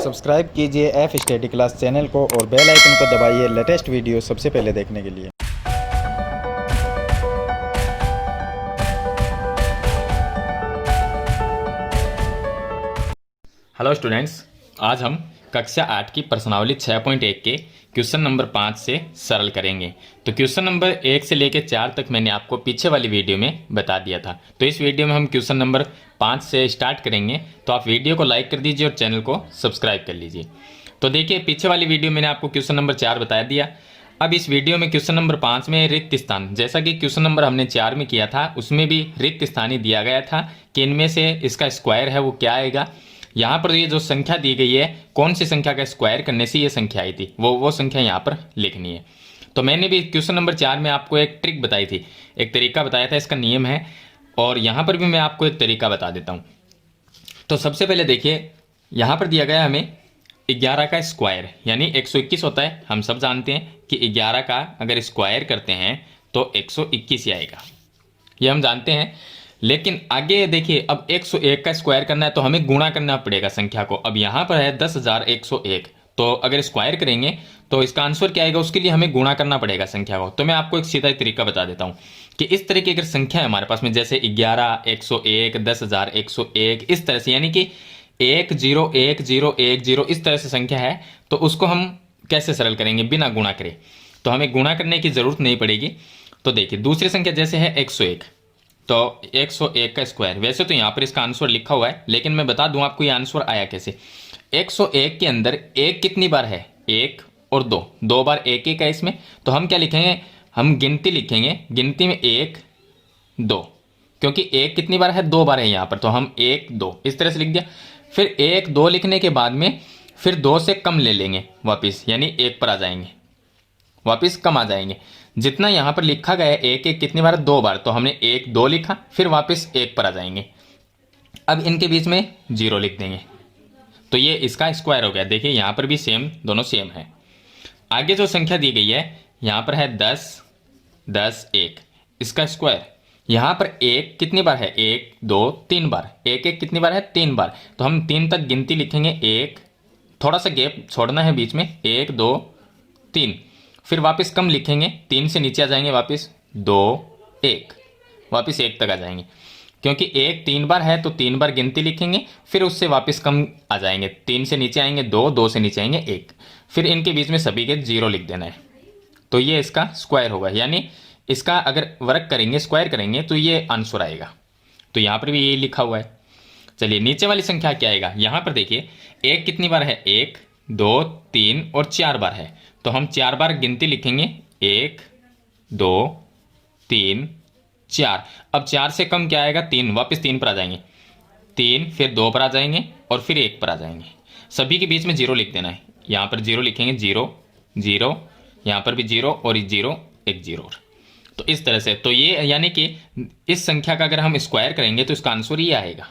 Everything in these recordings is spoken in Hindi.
सब्सक्राइब कीजिए एफ स्टडी क्लास चैनल को और बेल आइकन को दबाइए लेटेस्ट वीडियो सबसे पहले देखने के लिए। हेलो स्टूडेंट्स, आज हम कक्षा 8 की प्रश्नावली 6.1 के क्वेश्चन नंबर 5 से सरल करेंगे। तो क्वेश्चन नंबर 1 से लेकर 4 तक मैंने आपको पीछे वाली वीडियो में बता दिया था। तो इस वीडियो में हम क्वेश्चन नंबर 5 से स्टार्ट करेंगे। तो आप वीडियो को लाइक कर दीजिए और चैनल को सब्सक्राइब कर लीजिए। तो देखिए, पीछे वाली वीडियो मैंने आपको क्वेश्चन नंबर 4 बता दिया। अब इस वीडियो में क्वेश्चन नंबर 5 में रिक्त स्थान, जैसा कि क्वेश्चन नंबर हमने 4 में किया था, उसमें भी रिक्त स्थान ही दिया गया था कि इनमें से इसका स्क्वायर है वो क्या आएगा। यहाँ पर ये जो संख्या दी गई है, कौन सी संख्या का स्क्वायर करने से ये संख्या आई थी, वो संख्या यहाँ पर लिखनी है। तो मैंने भी क्वेश्चन नंबर 4 में आपको एक ट्रिक बताई थी, एक तरीका बताया था, इसका नियम है। और यहाँ पर भी मैं आपको एक तरीका बता देता हूँ। तो सबसे पहले देखिए, यहाँ पर दिया गया हमें 11 का स्क्वायर यानी 121 होता है। हम सब जानते हैं कि 11 का अगर स्क्वायर करते हैं तो 121 ही आएगा, ये हम जानते हैं। लेकिन आगे देखिए, अब 101 का स्क्वायर करना है तो हमें गुणा करना पड़ेगा संख्या को। अब यहाँ पर है 10,101, तो अगर स्क्वायर करेंगे तो इसका आंसर क्या आएगा, उसके लिए हमें गुणा करना पड़ेगा संख्या को। तो मैं आपको एक सीधा तरीका बता देता हूँ कि इस तरह की अगर संख्या है हमारे पास में, जैसे 11, 101, 10,101, इस तरह से, यानी कि 101010 इस तरह से संख्या है, तो उसको हम कैसे सरल करेंगे बिना गुणा करे। तो हमें गुणा करने की जरूरत नहीं पड़ेगी। तो देखिए, दूसरी संख्या जैसे है 101, तो 101 का स्क्वायर, वैसे तो यहाँ पर इसका आंसर लिखा हुआ है, लेकिन मैं बता दूं आपको ये आंसर आया कैसे। 101 के अंदर एक कितनी बार है, 1 और 2, 2 बार 1 1 है इसमें। तो हम क्या लिखेंगे, हम गिनती लिखेंगे, गिनती में 1 2, क्योंकि 1 कितनी बार है, 2 बार है यहाँ पर, तो हम 1 2 इस तरह से लिख दिया। फिर 1 2 लिखने के बाद में फिर 2 से कम ले लेंगे वापिस, यानी 1 पर आ जाएंगे, वापिस कम आ जाएंगे। जितना यहाँ पर लिखा गया है 1 1 कितनी बार, 2 बार, तो हमने 1 2 लिखा, फिर वापस 1 पर आ जाएंगे। अब इनके बीच में 0 लिख देंगे, तो ये इसका स्क्वायर हो गया। देखिए यहाँ पर भी सेम, दोनों सेम है। आगे जो संख्या दी गई है यहाँ पर है 10 10 1, इसका स्क्वायर। यहाँ पर 1 कितनी बार है, 1 2 3 बार, 1 1 कितनी बार है, 3 बार, तो हम 3 तक गिनती लिखेंगे। 1, थोड़ा सा गैप छोड़ना है बीच में, 1 2 3, फिर वापस कम लिखेंगे, 3 से नीचे आ जाएंगे, वापस 2 1, वापस 1 तक आ जाएंगे। क्योंकि 1 3 बार है तो 3 बार गिनती लिखेंगे, फिर उससे वापस कम आ जाएंगे, 3 से नीचे आएंगे 2, 2 से नीचे आएंगे 1, फिर इनके बीच में सभी के 0 लिख देना है। तो ये इसका स्क्वायर होगा, यानी इसका अगर वर्क करेंगे, स्क्वायर करेंगे, तो ये आंसर आएगा। तो यहाँ पर भी ये लिखा हुआ है। चलिए, नीचे वाली संख्या क्या आएगा। यहाँ पर देखिए, 1 कितनी बार है, 1 2 3 और 4 बार है, तो हम 4 बार गिनती लिखेंगे, 1 2 3 4। अब 4 से कम क्या आएगा, 3, वापस 3 पर आ जाएंगे, 3 फिर 2 पर आ जाएंगे और फिर 1 पर आ जाएंगे। सभी के बीच में 0 लिख देना है। यहाँ पर 0 लिखेंगे, 0 0, यहाँ पर भी 0 और 0 एक 0। तो इस तरह से, तो ये यानी कि इस संख्या का अगर हम स्क्वायर करेंगे तो इसका आंसर ये आएगा।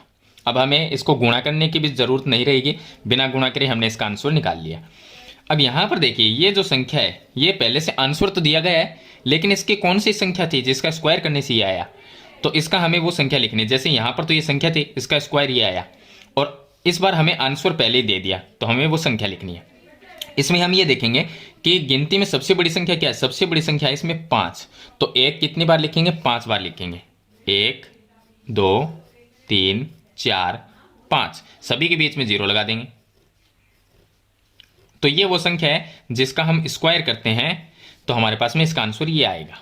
अब हमें इसको गुणा करने की भी जरूरत नहीं रहेगी, बिना गुणा करे हमने इसका आंसर निकाल लिया। अब यहाँ पर देखिए, ये जो संख्या है, ये पहले से आंसर तो दिया गया है, लेकिन इसकी कौन सी संख्या थी जिसका स्क्वायर करने से ये आया, तो इसका हमें वो संख्या लिखनी है। जैसे यहाँ पर तो ये संख्या थी, इसका स्क्वायर ये आया, और इस बार हमें आंसर पहले ही दे दिया, तो हमें वो संख्या लिखनी है। इसमें हम ये देखेंगे कि गिनती में सबसे बड़ी संख्या क्या है, सबसे बड़ी संख्या है इसमें 5, तो 1 कितनी बार लिखेंगे, 5 बार लिखेंगे, 1 2 3 4 5, सभी के बीच में 0 लगा देंगे। तो ये वो संख्या है जिसका हम स्क्वायर करते हैं, तो हमारे पास में इसका आंसर ये आएगा।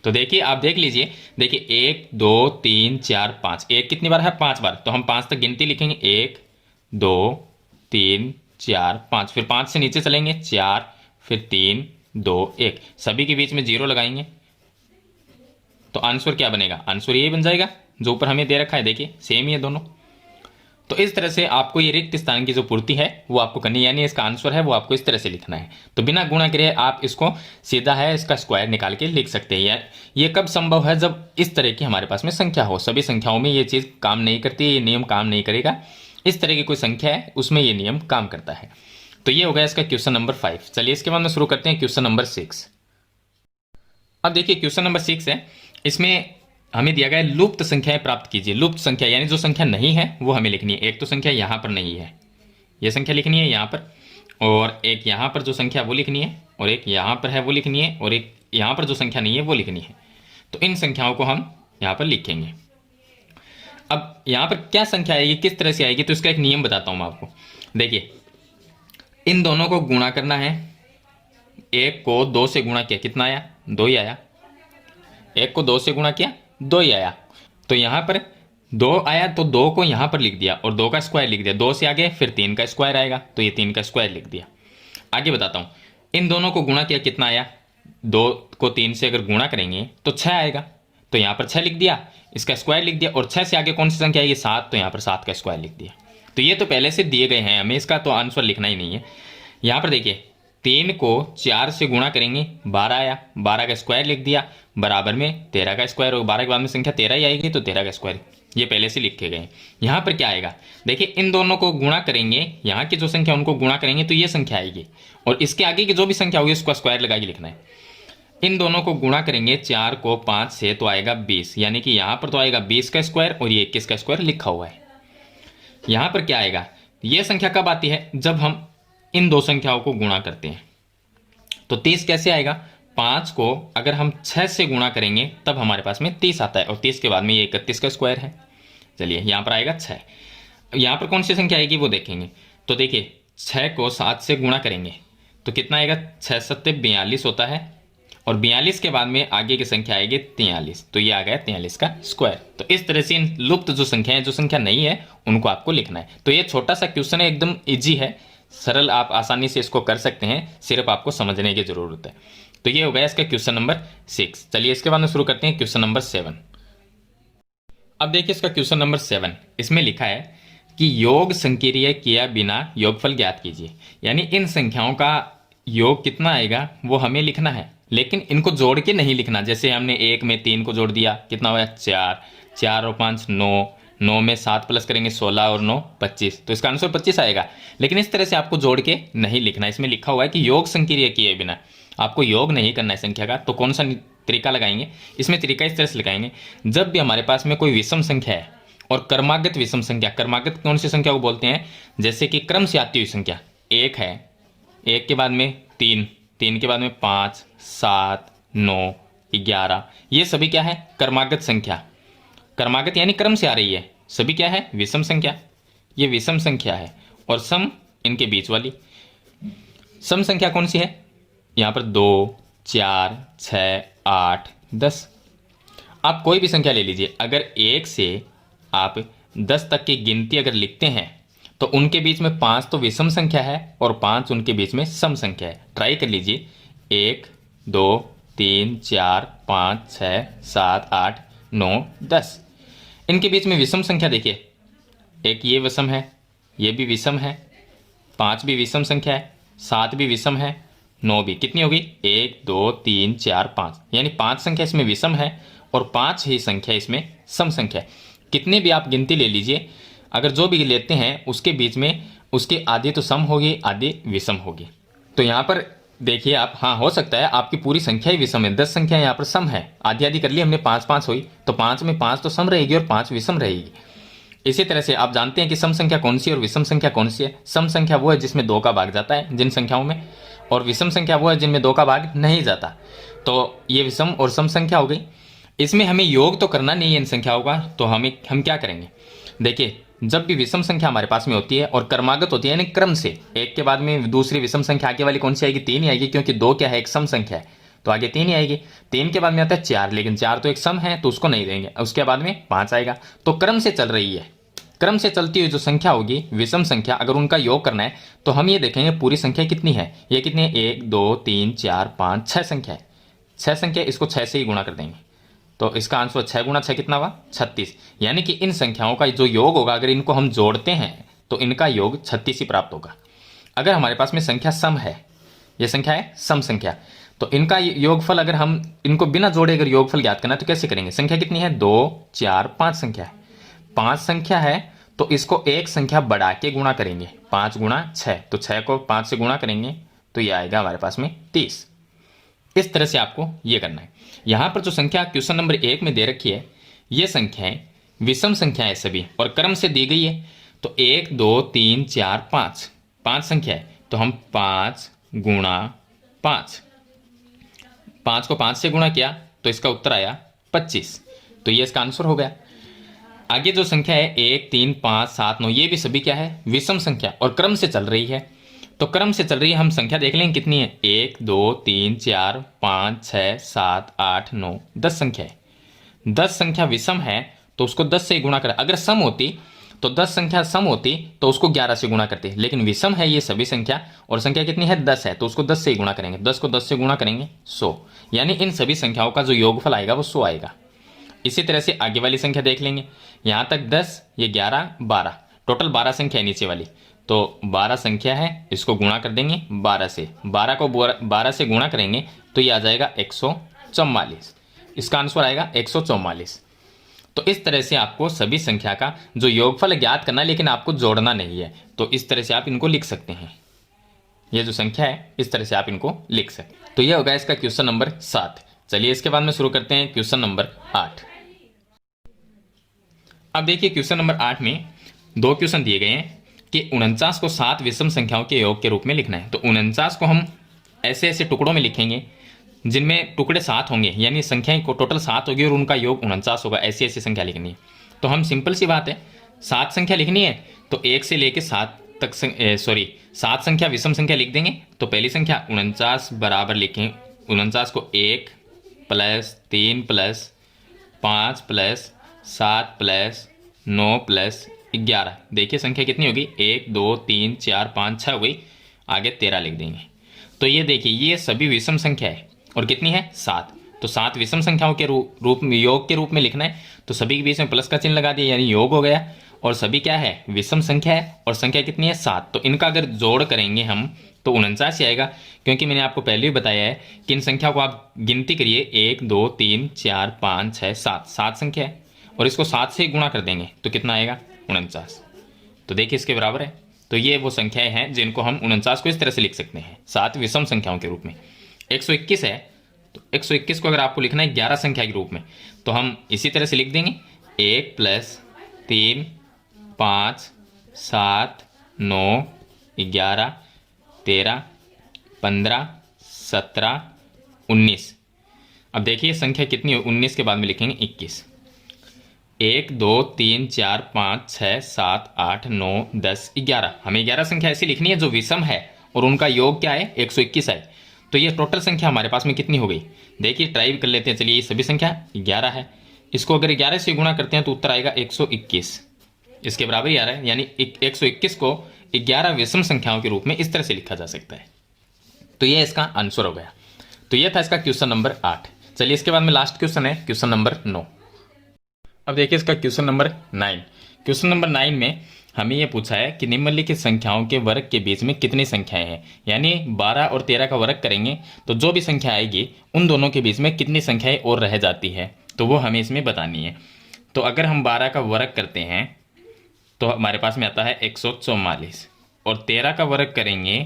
तो देखिए, आप देख लीजिए, देखिए 1 2 3 4 5, 1 कितनी बार है, 5 बार, तो हम 5 तक गिनती लिखेंगे, 1 2 3 4 5, फिर 5 से नीचे चलेंगे, 4 फिर 3 2 1, सभी के बीच में 0 लगाएंगे। तो आंसर क्या बनेगा, आंसर ये बन जाएगा जो ऊपर हमें दे रखा है। देखिए सेम ही है दोनों। तो इस तरह से आपको ये रिक्त स्थान की जो पूर्ति है वो आपको करनी है, यानी इसका आंसर है वो आपको इस तरह से लिखना है। तो बिना गुणा करे आप इसको सीधा है इसका स्क्वायर निकाल के लिख सकते हैं। ये कब संभव है, जब इस तरह की हमारे पास में संख्या हो। सभी संख्याओं में ये चीज़ काम नहीं करती, ये नियम काम नहीं करेगा। इस तरह की कोई संख्या है उसमें ये नियम काम करता है। तो ये हो गया इसका क्वेश्चन नंबर 5। चलिए इसके बाद में शुरू करते हैं क्वेश्चन नंबर 6। अब देखिए क्वेश्चन नंबर 6 है, इसमें हमें दिया गया है लुप्त संख्याएं प्राप्त कीजिए। लुप्त संख्या यानी जो संख्या नहीं है वो हमें लिखनी है। एक तो संख्या यहाँ पर नहीं है, ये संख्या लिखनी है यहाँ पर, और एक यहाँ पर जो संख्या वो लिखनी है, और एक यहाँ पर है वो लिखनी है, और एक यहाँ पर जो संख्या नहीं है वो लिखनी है। तो इन संख्याओं को हम यहाँ पर लिखेंगे। अब यहाँ पर क्या संख्या आएगी, किस तरह से आएगी, तो इसका एक नियम बताता हूँ मैं आपको। देखिए, इन दोनों को गुणा करना है। एक को 2 से गुणा किया, कितना आया, 2 ही आया। एक को 2 से गुणा किया, 2 ही आया। तो यहाँ पर 2 आया तो 2 को यहाँ पर लिख दिया और 2 का स्क्वायर लिख दिया। 2 से आगे फिर 3 का स्क्वायर आएगा, तो ये 3 का स्क्वायर लिख दिया। आगे बताता हूँ, इन दोनों को गुणा किया, कितना आया, 2 को 3 से अगर गुणा करेंगे तो 6 आएगा, तो यहाँ पर 6 लिख दिया, इसका स्क्वायर लिख दिया। और 6 से आगे कौन सी संख्या आएगी, 7, तो यहाँ पर 7 का स्क्वायर लिख दिया। तो ये तो पहले से दिए गए हैं, हमें इसका तो आंसर लिखना ही नहीं है। यहाँ पर देखिए, 3 को 4 से गुणा करेंगे, 12 आया, 12 का स्क्वायर लिख दिया, बराबर में 13 का स्क्वायर, और 12 के बाद में संख्या 13 ही आएगी, तो 13 का स्क्वायर, ये पहले से लिखे गए हैं। यहाँ पर क्या आएगा, देखिए, इन दोनों को गुणा करेंगे, यहाँ की जो संख्या उनको गुणा करेंगे तो ये संख्या आएगी, और इसके आगे की जो भी संख्या होगी उसका स्क्वायर लगा के लिखना है। इन दोनों को गुणा करेंगे 4 को 5 से, तो आएगा 20, यानी कि यहाँ पर तो आएगा 20 का स्क्वायर, और ये 21 का स्क्वायर लिखा हुआ है। यहाँ पर क्या आएगा, ये संख्या कब आती है, जब हम इन दो संख्याओं को गुणा करते हैं। तो 30 कैसे आएगा, 5 को अगर हम 6 से गुणा करेंगे तब हमारे पास में 30 आता है, और 30 के बाद में ये 31 का स्क्वायर है। चलिए, यहाँ पर आएगा 6। यहाँ पर कौन सी संख्या आएगी वो देखेंगे। तो देखिए, 6 को 7 से गुणा करेंगे तो कितना आएगा, 6 7 42 होता है, और 42 के बाद में आगे की संख्या आएगी 43, तो ये आ गया 43 का स्क्वायर। तो इस तरह से इन लुप्त जो संख्या है, जो संख्या नहीं है, उनको आपको लिखना है। तो ये छोटा सा क्वेश्चन है, एकदम इजी है, सरल, आप आसानी से इसको कर सकते हैं, सिर्फ आपको समझने की जरूरत है। तो ये हो गया इसका क्वेश्चन नंबर 6। चलिए, इसके बाद में शुरू करते हैं क्वेश्चन नंबर 7। अब देखिए इसका क्वेश्चन नंबर 7, इसमें लिखा है कि योग संक्रिय किया बिना योगफल ज्ञात कीजिए। यानी इन संख्याओं का योग कितना आएगा वो हमें लिखना है, लेकिन इनको जोड़ के नहीं लिखना। जैसे हमने 1 में 3 को जोड़ दिया, कितना हुआ, 4, 4 और 5 9, 9 में 7 प्लस करेंगे 16 और 9 25, तो इसका आंसर 25 आएगा। लेकिन इस तरह से आपको जोड़ के नहीं लिखना। इसमें लिखा हुआ है कि योग संक्रिय किए बिना, आपको योग नहीं करना है संख्या का। तो कौन सा तरीका लगाएंगे, इसमें तरीका इस तरह से लगाएंगे, जब भी हमारे पास में कोई विषम संख्या है और क्रमागत विषम संख्या, क्रमागत कौन सी संख्या को बोलते हैं, जैसे कि क्रम से आती हुई संख्या, 1 है, 1 के बाद में 3, 3 के बाद में 5, 7, 9, 11, ये सभी क्या है, क्रमागत संख्या। क्रमागत यानी क्रम से आ रही है, सभी क्या है, विषम संख्या। ये विषम संख्या है, और सम इनके बीच वाली। सम संख्या कौन सी है, यहाँ पर 2, 4, 6, 8, 10। आप कोई भी संख्या ले लीजिए, अगर 1 से आप 10 तक की गिनती अगर लिखते हैं तो उनके बीच में 5 तो विषम संख्या है और 5 उनके बीच में सम संख्या है। ट्राई कर लीजिए, 1, 2, 3, 4, 5, 6, 7, 8, 9, 10, इनके बीच में विषम संख्या देखिए, एक ये विषम है, ये भी विषम है, 5 भी विषम संख्या है, 7 भी विषम है, 9 भी। कितनी होगी, 1, 2, 3, 4, 5, यानी 5 संख्या इसमें विषम है और 5 ही संख्या इसमें सम संख्या है। कितने भी आप गिनती ले लीजिए, अगर जो भी लेते हैं उसके बीच में उसके आधी तो सम होगी, आधी विषम होगी। तो यहाँ पर देखिए आप, हाँ हो सकता है आपकी पूरी संख्या ही विषम है, 10 संख्या यहाँ पर सम है, आधी आधी कर ली हमने, 5 5 हुई, तो 5 में 5 तो सम रहेगी और 5 विषम रहेगी। इसी तरह से आप जानते हैं कि सम संख्या कौन सी है और विषम संख्या कौन सी है। सम संख्या वो है जिसमें 2 का भाग जाता है जिन संख्याओं में, और विषम संख्या वो है जिनमें 2 का भाग नहीं जाता। तो ये विषम और सम संख्या हो गई। इसमें हमें योग तो करना नहीं है इन संख्याओं का, तो हम क्या करेंगे, देखिए, जब भी विषम संख्या हमारे पास में होती है और क्रमागत होती है, यानी क्रम से, एक के बाद में दूसरी विषम संख्या आगे वाली कौन सी आएगी, 3 ही आएगी, क्योंकि 2 क्या है, एक सम संख्या है, तो आगे 3 ही आएगी। 3 के बाद में आता है 4, लेकिन 4 तो एक सम है तो उसको नहीं देंगे, उसके बाद में 5 आएगा। तो क्रम से चल रही है, क्रम से चलती हुई जो संख्या होगी विषम संख्या, अगर उनका योग करना है तो हम ये देखेंगे पूरी संख्या कितनी है। ये कितनी है, 1, 2, 3, 4, 5, 6 संख्या है, 6 संख्या, इसको 6 से ही गुणा कर देंगे, तो इसका आंसर 6 गुणा 6 कितना हुआ, 36। यानी कि इन संख्याओं का जो योग होगा, अगर इनको हम जोड़ते हैं तो इनका योग 36 ही प्राप्त होगा। अगर हमारे पास में संख्या सम है, ये संख्या है सम संख्या, तो इनका योगफल अगर हम इनको बिना जोड़े अगर योगफल ज्ञात करना है तो कैसे करेंगे। संख्या कितनी है, 2, 4, 5 संख्या है, 5 संख्या है, तो इसको एक संख्या बढ़ा के गुणा करेंगे, 5 गुणा 6, तो 6 को 5 से गुणा करेंगे तो ये आएगा हमारे पास में 30। इस तरह से आपको ये करना है। यहाँ पर जो संख्या क्वेश्चन नंबर 1 में दे रखी है, ये संख्याएं विषम संख्याएं सभी और क्रम से दी गई है। तो 1, 2, 3, 4, 5 5 संख्या है तो हम 5 गुणा 5, 5 को 5 से गुणा किया तो इसका उत्तर आया 25। तो ये इसका आंसर हो गया। आगे जो संख्या है 1, 3, 5, 7, 9 ये भी सभी क्या है, विषम संख्या और क्रम से चल रही है। तो क्रम से चल रही है, हम संख्या देख लेंगे कितनी है, 1, 2, 3, 4, 5, 6, 7, 8, 9, 10 संख्या है। 10 संख्या विषम है तो उसको 10 से गुणा करें। अगर सम होती तो 10 संख्या सम होती तो उसको 11 से गुणा करते, लेकिन विषम है ये सभी संख्या और संख्या कितनी है 10 है तो उसको 10 से ही गुणा करेंगे। 10 को 10 से गुणा करेंगे 100, यानी इन सभी संख्याओं का जो योगफल आएगा वो 100 आएगा। इसी तरह से आगे वाली संख्या देख लेंगे, यहाँ तक 10, ये 11, 12, टोटल 12 संख्या है नीचे वाली। तो 12 संख्या है, इसको गुणा कर देंगे 12 से, 12 को 12 से गुणा करेंगे तो ये आ जाएगा 144। इसका आंसर आएगा 144। तो इस तरह से आपको सभी संख्या का जो योगफल ज्ञात करना है, लेकिन आपको जोड़ना नहीं है। तो इस तरह से आप इनको लिख सकते हैं, ये जो संख्या है इस तरह से आप इनको लिख सकते हैं। तो ये होगा इसका क्वेश्चन नंबर 7। चलिए इसके बाद में शुरू करते हैं क्वेश्चन नंबर 8। अब देखिए क्वेश्चन नंबर 8 में 2 क्वेश्चन दिए गए हैं कि 49 को 7 विषम संख्याओं के योग के रूप में लिखना है। तो 49 को हम ऐसे ऐसे टुकड़ों में लिखेंगे जिनमें टुकड़े 7 होंगे, यानी संख्याएं को टोटल 7 होगी और उनका योग 49 होगा। ऐसी ऐसी संख्या लिखनी है। तो हम सिंपल सी बात है, 7 संख्या लिखनी है तो 1 से लेकर 7 तक 7 संख्या विषम संख्या लिख देंगे। तो पहली संख्या 49 बराबर लिखें, 49 को 1 plus 3 plus 5 plus 7 plus 9 plus 11। देखिए संख्या कितनी होगी, 1 2 3 4 5 6 हो गई, आगे 13 लिख देंगे। तो ये देखिए ये सभी विषम संख्या है और कितनी है 7। तो 7 विषम संख्याओं के रूप में योग के रूप में लिखना है तो सभी के बीच में प्लस का चिन्ह लगा दिया, यानी योग हो गया। और सभी क्या है, विषम संख्या है और संख्या कितनी है 7। तो इनका अगर जोड़ करेंगे हम तो 49 ही आएगा, क्योंकि मैंने आपको पहले भी बताया है कि इन संख्या को आप गिनती करिए, 1 2 3 4 5 6 7, 7 संख्या है और इसको 7 से गुणा कर देंगे तो कितना आएगा 49। तो देखिए इसके बराबर है। तो ये वो संख्याएं हैं जिनको हम 49 को इस तरह से लिख सकते हैं 7 विषम संख्याओं के रूप में। 121 है तो 121 को अगर आपको लिखना है 11 संख्या के रूप में तो हम इसी तरह से लिख देंगे, 1 प्लस 3 5 7 9 11 13 15 17 19। अब देखिए संख्या कितनी है, 19 के बाद में लिखेंगे 21। 1 2 3 4 5 6 7 8 9 10 11। हमें 11 संख्या ऐसी लिखनी है जो विषम है और उनका योग क्या है 121 है। तो ये टोटल संख्या हमारे पास में कितनी हो गई, देखिए ट्राई कर लेते हैं। चलिए ये सभी संख्या 11 है, इसको अगर 11 से गुणा करते हैं तो उत्तर आएगा 121। इसके बराबर ही आ रहा है, यानी 121 को 11 विषम संख्याओं के रूप में इस तरह से लिखा जा सकता है। तो ये इसका आंसर हो गया। तो ये था इसका क्वेश्चन नंबर 8। चलिए इसके बाद में लास्ट क्वेश्चन है क्वेश्चन नंबर 9। अब देखिए इसका क्वेश्चन नंबर 9। क्वेश्चन नंबर 9 में हमें यह पूछा है कि निम्नलिखित संख्याओं के वर्ग के बीच में कितनी संख्याएं हैं, यानी 12 और 13 का वर्ग करेंगे तो जो भी संख्या आएगी उन दोनों के बीच में कितनी संख्याएं और रह जाती है, तो वो हमें इसमें बतानी है। तो अगर हम 12 का वर्ग करते हैं तो हमारे पास में आता है 144 और 13 का वर्ग करेंगे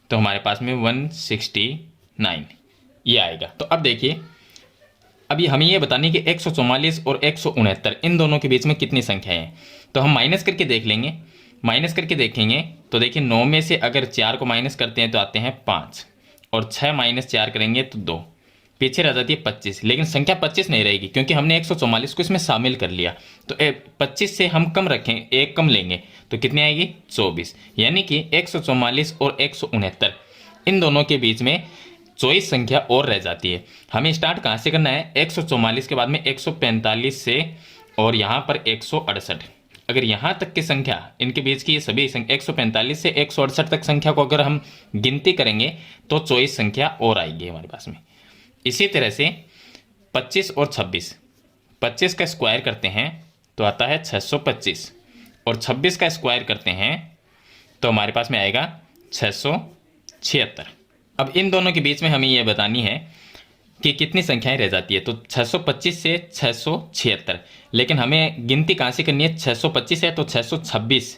तो हमारे पास में 169 ये आएगा। तो अब देखिए अभी हमें ये बतानी कि 144 और 169 इन दोनों के बीच में कितनी संख्याएं हैं। तो हम माइनस करके देख लेंगे, माइनस करके देखेंगे तो देखिए 9 में से अगर 4 को माइनस करते हैं तो आते हैं 5 और 6 माइनस 4 करेंगे तो 2, पीछे रह जाती है 25। लेकिन संख्या 25 नहीं रहेगी क्योंकि हमने 144 को इसमें शामिल कर लिया। तो 25 से हम कम रखें, एक कम लेंगे तो कितनी आएगी 24, यानी कि 144 और 169 इन दोनों के बीच में 24 संख्या और रह जाती है। हमें स्टार्ट कहाँ से करना है, 144 के बाद में 145 से और यहाँ पर 168। अगर यहाँ तक की संख्या इनके बीच की ये सभी संख्या 145 से 168 तक संख्या को अगर हम गिनती करेंगे तो 24 संख्या और आएगी हमारे पास में। इसी तरह से 25 और 26, 25 का स्क्वायर करते हैं तो आता है 625 और 26 का स्क्वायर करते हैं तो हमारे पास में आएगा 676। अब इन दोनों के बीच में हमें यह बतानी है कि कितनी संख्याएं रह जाती है। तो 625 से 676, लेकिन हमें गिनती कहाँ से करनी है, 625 है तो 626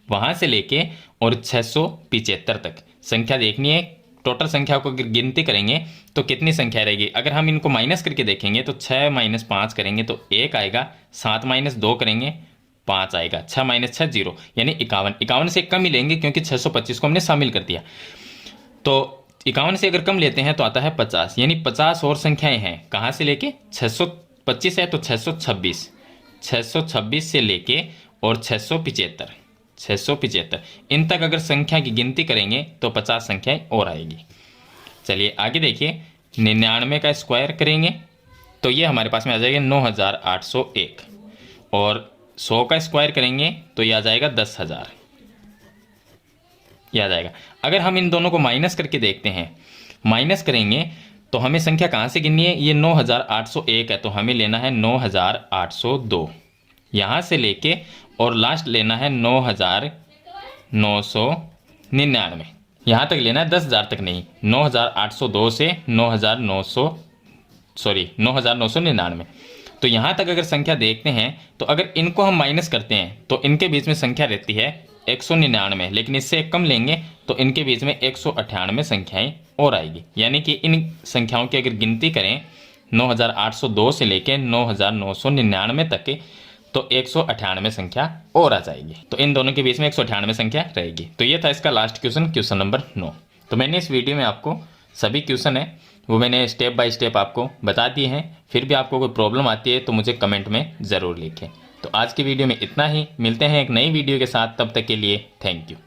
वहाँ से लेके और 675 तक संख्या देखनी है। टोटल संख्या को अगर गिनती करेंगे तो कितनी संख्या रहेगी। अगर हम इनको माइनस करके देखेंगे तो 6 - 5 करेंगे तो 1 आएगा, 7 - 2 करेंगे 5 आएगा। 6 माइनस 6 0, यानी 51। 51 से कम ही लेंगे क्योंकि 625 को हमने शामिल कर दिया। तो 51 से अगर कम लेते हैं तो आता है 50, यानी 50 और संख्याएं हैं। कहाँ से लेके? 625 है तो 626, 626 से लेके और 675 इन तक अगर संख्या की गिनती करेंगे तो 50 संख्याएं और आएगी। चलिए आगे देखिए, 99 का स्क्वायर करेंगे तो ये हमारे पास में आ जाएगा 9801, और 100 का स्क्वायर करेंगे तो ये आ जाएगा 10,000, ये आ जाएगा। अगर हम इन दोनों को माइनस करके देखते हैं, माइनस करेंगे तो हमें संख्या कहाँ से गिननी है? ये 9801 है तो हमें लेना है 9802, यहाँ से लेके और लास्ट लेना है 9999, यहाँ तक लेना है, 10,000 तक नहीं। 9802 से 9999। तो यहाँ तक अगर संख्या देखते हैं तो अगर इनको हम माइनस करते हैं तो इनके बीच में संख्या रहती है 199, लेकिन इससे कम लेंगे तो इनके बीच में 198 संख्याएं और आएगी। यानी कि इन संख्याओं की अगर गिनती करें 9802 से लेकर 9999 तक के, तो 198 संख्या और आ जाएगी। तो इन दोनों के बीच में 198 संख्या रहेगी। तो ये था इसका लास्ट क्वेश्चन, क्वेश्चन नंबर 9। तो मैंने इस वीडियो में आपको सभी क्वेश्चन है वो मैंने स्टेप बाय स्टेप आपको बता दिए हैं। फिर भी आपको कोई प्रॉब्लम आती है तो मुझे कमेंट में ज़रूर लिखें। तो आज की वीडियो में इतना ही, मिलते हैं एक नई वीडियो के साथ, तब तक के लिए थैंक यू।